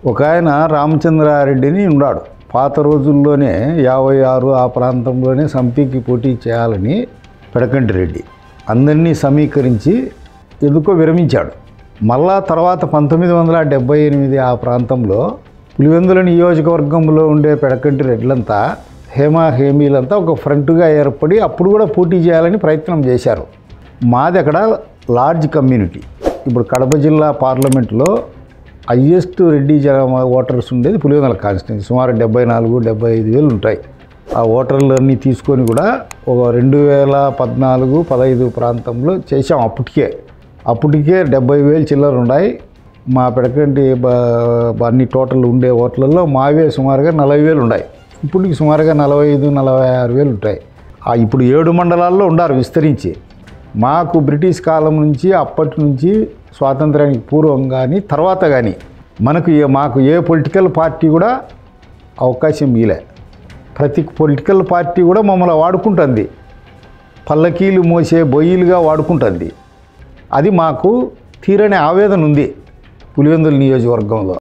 ఒక ఆయన రామచంద్రారెడ్డిని ఉన్నాడు. పాత రోజుల్లోనే 56 ఆ ప్రాంతంలోనే సంపికి పోటీ చేయాలని పెడకంటి రెడ్డి అందరినీ సమీకరించి ఎందుకో విరమించాడు. మళ్ళా తర్వాత 1978 ఆ ప్రాంతంలో పులివెందుల నియోజకవర్గంలో ఉండే పెడకంటి రెడ్లంతా హేమీలంతా ఒక ఫ్రంట్గా ఏర్పడి అప్పుడు కూడా పోటీ చేయాలని ప్రయత్నం చేశారు. మాది అక్కడ లార్జ్ కమ్యూనిటీ. ఇప్పుడు కడప జిల్లా పార్లమెంట్లో హయ్యెస్ట్ రెడ్డి ఓటర్స్ ఉండేది పులివెందుల కాన్స్టిట్యూన్సీ. సుమారు 74-75 వేలు ఉంటాయి. ఆ ఓటర్లన్నీ తీసుకొని కూడా ఒక 2014-15 ప్రాంతంలో చేసాం. అప్పటికే 70,000 చిల్లర ఉన్నాయి. మా పెడకంటి అన్ని టోటల్ ఉండే ఓట్లలో మావే సుమారుగా 40,000 ఉన్నాయి. ఇప్పటికి సుమారుగా 45-46 వేలు ఉంటాయి. ఇప్పుడు 7 మండలాల్లో ఉన్నారు విస్తరించి. మాకు బ్రిటిష్ కాలం నుంచి అప్పటి నుంచి స్వాతంత్రానికి పూర్వం కానీ తర్వాత కానీ మాకు ఏ పొలిటికల్ పార్టీ కూడా అవకాశం ఇలే. ప్రతి పొలిటికల్ పార్టీ కూడా మమ్మల్ని వాడుకుంటుంది, పల్లకీలు మోసే బొయ్యిలుగా వాడుకుంటుంది. అది మాకు తీరని ఆవేదన ఉంది పులివెందుల నియోజకవర్గంలో.